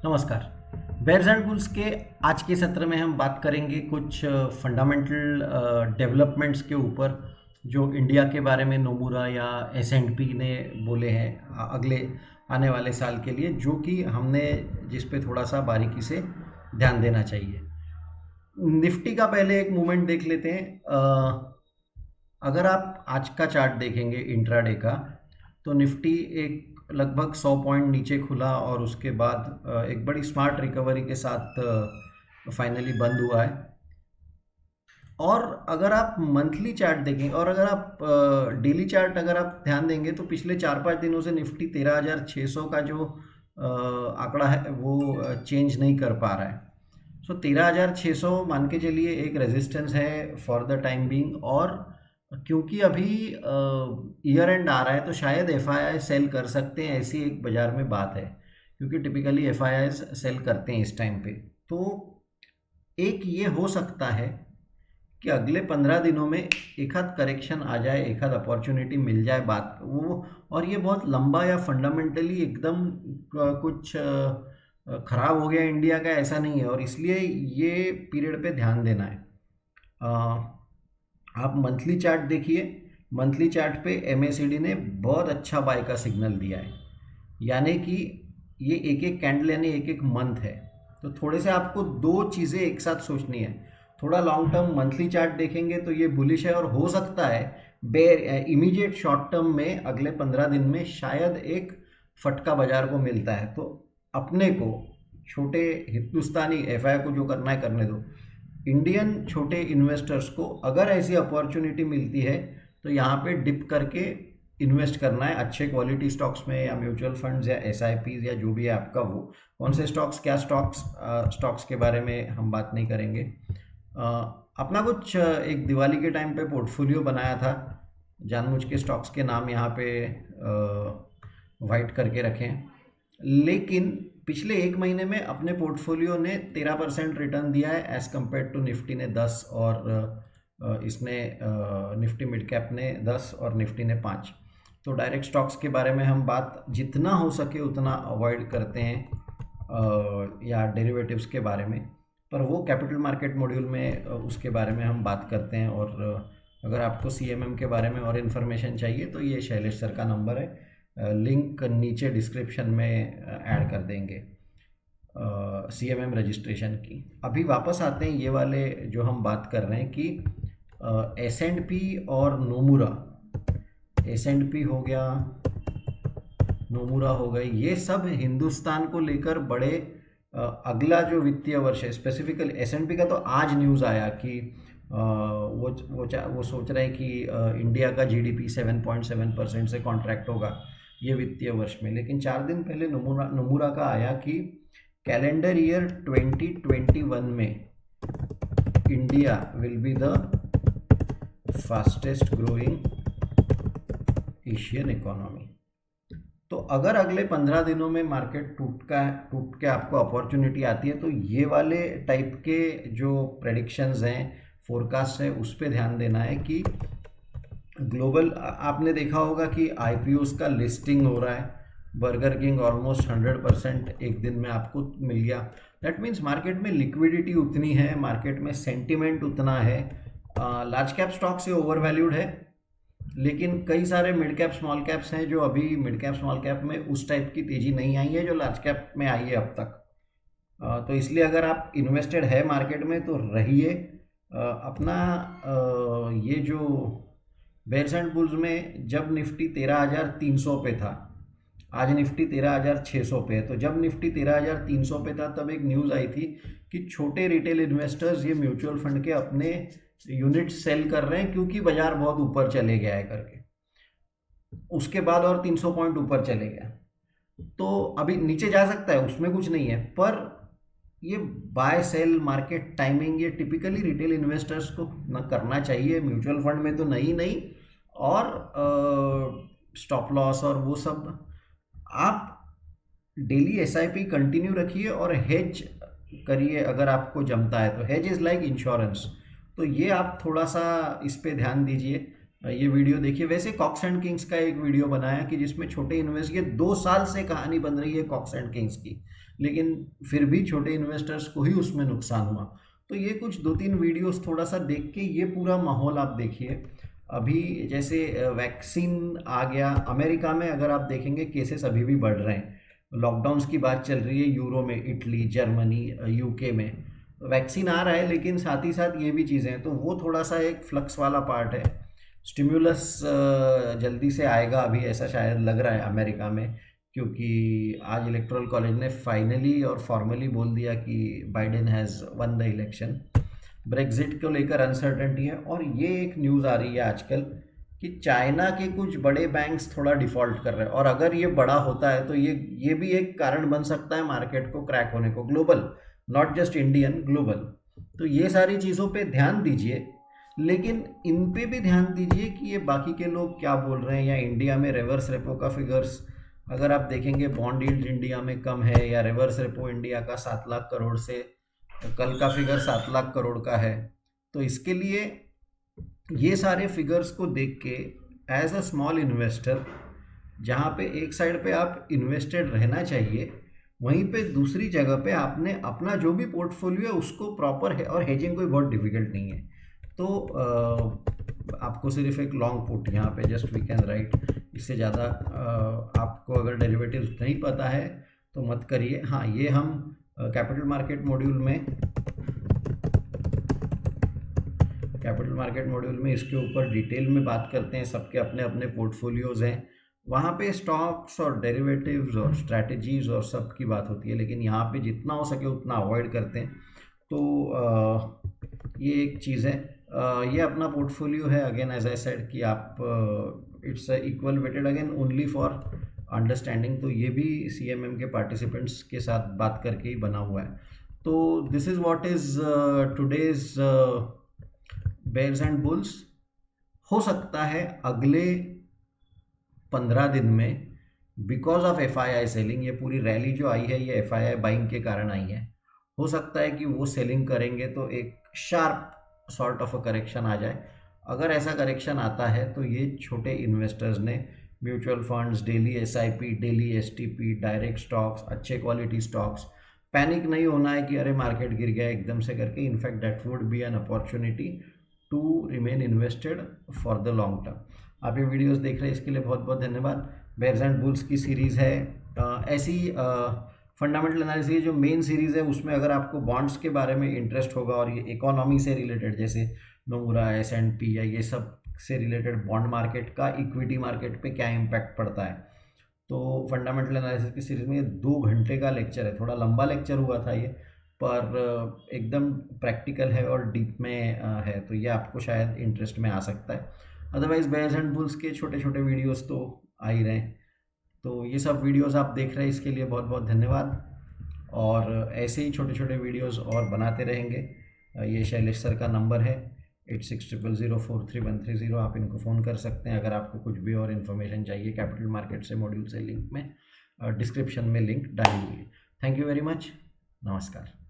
नमस्कार। Bears and bulls के आज के सत्र में हम बात करेंगे कुछ फंडामेंटल डेवलपमेंट्स के ऊपर जो इंडिया के बारे में नोमुरा या एस&पी ने बोले हैं अगले आने वाले साल के लिए, जो कि हमने जिस पे थोड़ा सा बारीकी से ध्यान देना चाहिए। निफ्टी का पहले एक मूवमेंट देख लेते हैं। अगर आप आज का चार्ट देखेंगे इंट्राडे का, तो निफ्टी एक लगभग 100 पॉइंट नीचे खुला और उसके बाद एक बड़ी स्मार्ट रिकवरी के साथ फाइनली बंद हुआ है। और अगर आप मंथली चार्ट देखेंगे और अगर आप डेली चार्ट अगर आप ध्यान देंगे, तो पिछले 4-5 दिनों से निफ्टी 13,600 का जो आंकड़ा है वो चेंज नहीं कर पा रहा है। सो 13,600 मान के चलिए एक रेजिस्टेंस है फॉर द टाइम बीइंग। और क्योंकि अभी ईयर एंड आ रहा है, तो शायद एफआईआई सेल कर सकते हैं, ऐसी एक बाज़ार में बात है, क्योंकि टिपिकली एफआईआई सेल करते हैं इस टाइम पे। तो एक ये हो सकता है कि अगले 15 दिनों में एक आध करेक्शन आ जाए, एक आध अपॉर्चुनिटी मिल जाए बात वो। और ये बहुत लंबा या फंडामेंटली एकदम कुछ ख़राब हो गया इंडिया का, ऐसा नहीं है। और इसलिए ये पीरियड पे ध्यान देना है। आप मंथली चार्ट देखिए। मंथली चार्ट पे एमएसीडी ने बहुत अच्छा बाय का सिग्नल दिया है, यानी कि ये एक एक कैंडल यानी एक एक मंथ है। तो थोड़े से आपको दो चीज़ें एक साथ सोचनी है। थोड़ा लॉन्ग टर्म मंथली चार्ट देखेंगे तो ये बुलिश है, और हो सकता है बेयर इमीडिएट शॉर्ट टर्म में अगले 15 दिन में शायद एक फटका बाजार को मिलता है। तो अपने को छोटे हिंदुस्तानी एफआई को जो करना है करने दो। इंडियन छोटे इन्वेस्टर्स को अगर ऐसी अपॉर्चुनिटी मिलती है तो यहाँ पे डिप करके इन्वेस्ट करना है अच्छे क्वालिटी स्टॉक्स में, या म्यूचुअल फंड्स या एसआईपीज या जो भी है आपका, वो कौन से स्टॉक्स, क्या स्टॉक्स के बारे में हम बात नहीं करेंगे। अपना कुछ एक दिवाली के टाइम पे पोर्टफोलियो बनाया था, जानबूझ के स्टॉक्स के नाम यहाँ पे वाइट करके रखें, लेकिन पिछले एक महीने में अपने पोर्टफोलियो ने 13% रिटर्न दिया है एज़ कम्पेयर टू निफ्टी ने 10, और इसने निफ्टी मिड कैप ने 10 और निफ्टी ने 5। तो डायरेक्ट स्टॉक्स के बारे में हम बात जितना हो सके उतना अवॉइड करते हैं, या डेरिवेटिव्स के बारे में, पर वो कैपिटल मार्केट मॉड्यूल में उसके बारे में हम बात करते हैं। और अगर आपको सीएमएम के बारे में और इन्फॉर्मेशन चाहिए तो ये शैलेश सर का नंबर है, लिंक नीचे डिस्क्रिप्शन में ऐड कर देंगे सीएमएम रजिस्ट्रेशन की। अभी वापस आते हैं ये वाले जो हम बात कर रहे हैं कि एस&पी और नोमुरा, एस&पी हो गया, नोमुरा हो गई, ये सब हिंदुस्तान को लेकर बड़े अगला जो वित्तीय वर्ष है, स्पेसिफिकली एस&पी का तो आज न्यूज़ आया कि वो सोच रहे हैं कि इंडिया का जीडीपी 7.7% से कॉन्ट्रैक्ट होगा ये वित्तीय वर्ष में। लेकिन 4 दिन पहले नोमुरा का आया कि कैलेंडर ईयर 2021 में India will be the fastest growing Asian economy. तो अगर अगले 15 दिनों में मार्केट टूट के आपको अपॉर्चुनिटी आती है, तो ये वाले टाइप के जो प्रेडिक्शंस हैं, फोरकास्ट है, उस पर ध्यान देना है कि ग्लोबल, आपने देखा होगा कि आईपीओस का लिस्टिंग हो रहा है। बर्गर किंग ऑलमोस्ट 100% एक दिन में आपको मिल गया। दैट मीन्स मार्केट में लिक्विडिटी उतनी है, मार्केट में सेंटिमेंट उतना है। लार्ज कैप स्टॉक से ओवर वैल्यूड है, लेकिन कई सारे मिड कैप स्मॉल कैप्स हैं जो अभी मिड कैप स्मॉल कैप में उस टाइप की तेज़ी नहीं आई है जो लार्ज कैप में आई है अब तक। तो इसलिए अगर आप इन्वेस्टेड है मार्केट में तो रहिए। अपना ये जो बेयर्स एंड बुल्स में जब निफ्टी 13,300 पे था, आज निफ्टी 13,600 पे है। तो जब निफ्टी 13,300 पे था तब एक न्यूज़ आई थी कि छोटे रिटेल इन्वेस्टर्स ये म्यूचुअल फंड के अपने यूनिट सेल कर रहे हैं क्योंकि बाजार बहुत ऊपर चले गया है करके। उसके बाद और 300 पॉइंट ऊपर चले गया, तो अभी नीचे जा सकता है, उसमें कुछ नहीं है। पर ये बाय सेल मार्केट टाइमिंग ये टिपिकली रिटेल इन्वेस्टर्स को न करना चाहिए, म्यूचुअल फंड में तो नहीं। और स्टॉप लॉस और वो सब आप डेली एसआईपी कंटिन्यू रखिए और हेज करिए अगर आपको जमता है तो। हेज इज़ लाइक इंश्योरेंस, तो ये आप थोड़ा सा इस पे ध्यान दीजिए ये वीडियो देखिए। वैसे कॉक्स एंड किंग्स का एक वीडियो बनाया कि जिसमें छोटे इन्वेस्ट, ये 2 साल से कहानी बन रही है कॉक्स एंड किंग्स की, लेकिन फिर भी छोटे इन्वेस्टर्स को ही उसमें नुकसान हुआ। तो ये कुछ 2-3 वीडियोस थोड़ा सा देख के ये पूरा माहौल आप देखिए। अभी जैसे वैक्सीन आ गया अमेरिका में, अगर आप देखेंगे केसेस अभी भी बढ़ रहे हैं। लॉकडाउन्स की बात चल रही है यूरो में, इटली, जर्मनी, यूके में वैक्सीन आ रहा है, लेकिन साथ ही साथ ये भी चीज़ें हैं, तो वो थोड़ा सा एक फ्लक्स वाला पार्ट है। स्टिम्युलस जल्दी से आएगा अभी ऐसा शायद लग रहा है अमेरिका में, क्योंकि आज इलेक्टोरल कॉलेज ने फाइनली और फॉर्मली बोल दिया कि Biden has one the election. Brexit को लेकर अनसर्टेनिटी है, और ये एक न्यूज़ आ रही है आजकल कि चाइना के कुछ बड़े बैंक्स थोड़ा डिफ़ॉल्ट कर रहे हैं, और अगर ये बड़ा होता है तो ये भी एक कारण बन सकता है मार्केट को क्रैक होने को, global, not just Indian, global. तो ये सारी चीज़ों पे ध्यान दीजिए, लेकिन इन पे भी ध्यान दीजिए कि ये बाकी के लोग क्या बोल रहे हैं, या इंडिया में रिवर्स रेपो का फिगर्स अगर आप देखेंगे, बॉन्ड यील्ड इंडिया में कम है, या रिवर्स रेपो इंडिया का 7 लाख करोड़ से, कल का फिगर 7 लाख करोड़ का है। तो इसके लिए ये सारे फिगर्स को देख के एज अ स्मॉल इन्वेस्टर, जहाँ पे एक साइड पे आप इन्वेस्टेड रहना चाहिए, वहीं पे दूसरी जगह पे आपने अपना जो भी पोर्टफोलियो है उसको प्रॉपर है, और हेजिंग कोई बहुत डिफिकल्ट नहीं है। तो आपको सिर्फ एक लॉन्ग पुट यहाँ पे जस्ट वी कैन राइट, इससे ज़्यादा आपको अगर डेरिवेटिव्स नहीं पता है तो मत करिए। हाँ, ये हम कैपिटल मार्केट मॉड्यूल में इसके ऊपर डिटेल में बात करते हैं। सबके अपने अपने पोर्टफोलियोज़ हैं, वहाँ पे स्टॉक्स और डेरिवेटिव्स और स्ट्रैटेजीज और सब की बात होती है, लेकिन यहाँ पे जितना हो सके उतना अवॉइड करते हैं। तो ये एक चीज़ है। ये अपना पोर्टफोलियो है, अगेन एज आई सेड कि आप it's equal weighted again only for understanding. तो ये भी CMM के पार्टिसिपेंट्स के साथ बात करके ही बना हुआ है। तो this is what is today's bears and bulls. हो सकता है अगले 15 दिन में बिकॉज ऑफ FII सेलिंग, ये पूरी रैली जो आई है ये FII बाइंग के कारण आई है, हो सकता है कि वो सेलिंग करेंगे तो एक sharp sort of a correction आ जाए। अगर ऐसा करेक्शन आता है तो ये छोटे इन्वेस्टर्स ने mutual funds, daily SIP, daily STP, direct stocks, अच्छे क्वालिटी स्टॉक्स, पैनिक नहीं होना है कि अरे मार्केट गिर गया एकदम से करके। In fact that would be an opportunity to remain invested for the long term. आप ये वीडियोस देख रहे हैं इसके लिए बहुत बहुत धन्यवाद। बेयर्स एंड बुल्स की सीरीज़ है, ऐसी फंडामेंटल एनालिसिस जो मेन सीरीज़ है, उसमें अगर आपको बॉन्ड्स के बारे में इंटरेस्ट होगा और ये इकोनॉमी से रिलेटेड, जैसे नोमुरा, S&P या ये सब से रिलेटेड बॉन्ड मार्केट का इक्विटी मार्केट पे क्या इम्पैक्ट पड़ता है, तो फंडामेंटल एनालिसिस की सीरीज़ में ये 2 घंटे का लेक्चर है। थोड़ा लंबा लेक्चर हुआ था ये, पर एकदम प्रैक्टिकल है और डीप में है, तो ये आपको शायद इंटरेस्ट में आ सकता है। अदरवाइज बेयर्स एंड बुल्स के छोटे छोटे वीडियोस तो आ ही रहे हैं। तो ये सब वीडियोस आप देख रहे हैं, इसके लिए बहुत बहुत धन्यवाद, और ऐसे ही छोटे छोटे वीडियोस और बनाते रहेंगे। ये शैलेश सर का नंबर है 8600043130, आप इनको फ़ोन कर सकते हैं अगर आपको कुछ भी और इन्फॉर्मेशन चाहिए कैपिटल मार्केट से, मॉड्यूल से लिंक में डिस्क्रिप्शन में लिंक डाली हुई है। थैंक यू वेरी मच, नमस्कार।